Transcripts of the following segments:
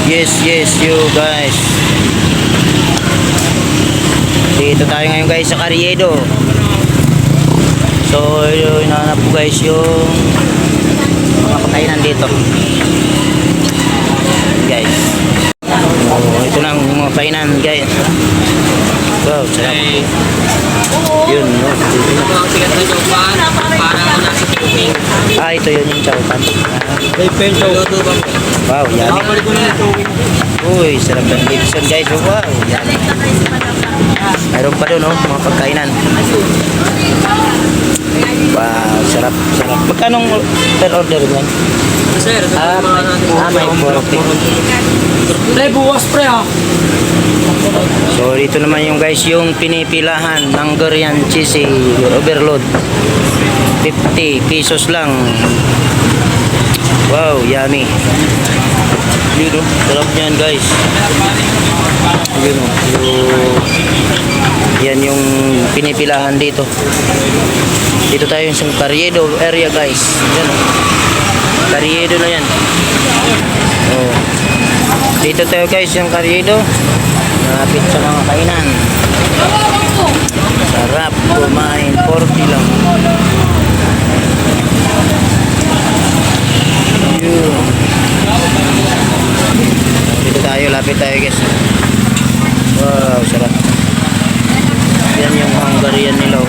Yes, yes, you guys. Dito tayo ngayon guys sa Carriedo. So, yun, hinahanap po guys yung mga pakainan dito. Guys. Oh, ito na ang mga pakainan guys. Wow, sarap. Yun, no. Ah, ito yun yung chowpan. Wow, yummy. Uy, sarap ng Gibson guys. Wow, yummy. Mayroon pa doon, no, mga pagkainan. Wow, sarap, sarap. Magkano per order yan? Sir, may 40. Pre, buwas pre ha. So dito naman yung guys yung pinipilahan ng Hungarian cheesy overload. 50 pesos lang. Wow, yummy. Yun o, sarap yan guys. Yun o, yan yung pinipilahan dito. Dito tayo sa Carriedo area guys. Yan o, Carriedo na yan. Oh. Dito tayo guys yung Carriedo. Malapit sa mga kainan. Sarap kumain, 40 lang. Yun. Dito tayo, lapit tayo guys. Wow, sarap. Yan yung Hungarian nila.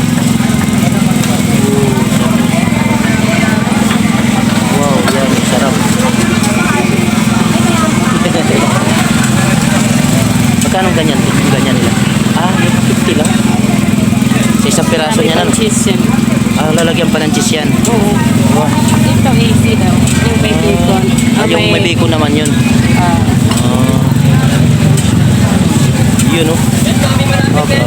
Wow, yan, sarap. Magkano ganyan? Ganyan nila. Ah, 50 lang. Sa isang piraso niya na. Ah, lalagyan pa ng cheese yan. Oo. Wow. Ito easy daw. Yung may bacon. Yung may bacon naman yun. Yun, oh. Okay.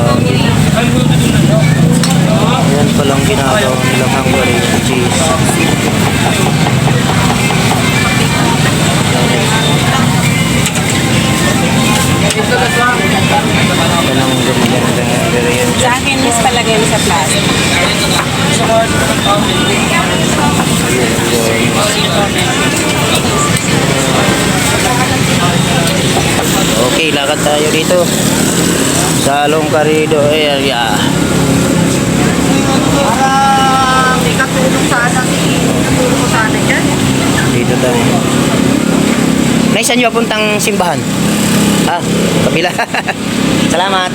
Yan palang ginagawa nilang Hungarian cheese. Sa akin is palagay mo sa plastic. Okay, lakad tayo dito sa Long Carriedo area. Parang may katulong sana tulong ko sana dyan. Dito tayo. Naisan nyo puntang simbahan? Ah, kapila. Salamat.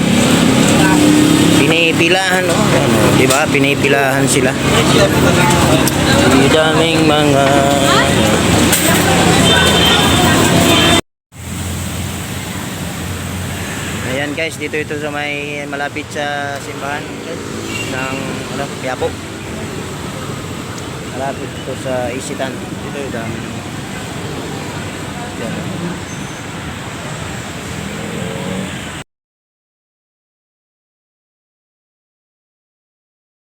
Pinipilahan, oh. Ano, diba? Pinipilahan sila. Ang daming mga... Ayan guys, dito ito sa may malapit sa simbahan ng ano, Quiapo. Malapit ito sa Isitan. Dito ito. Yan.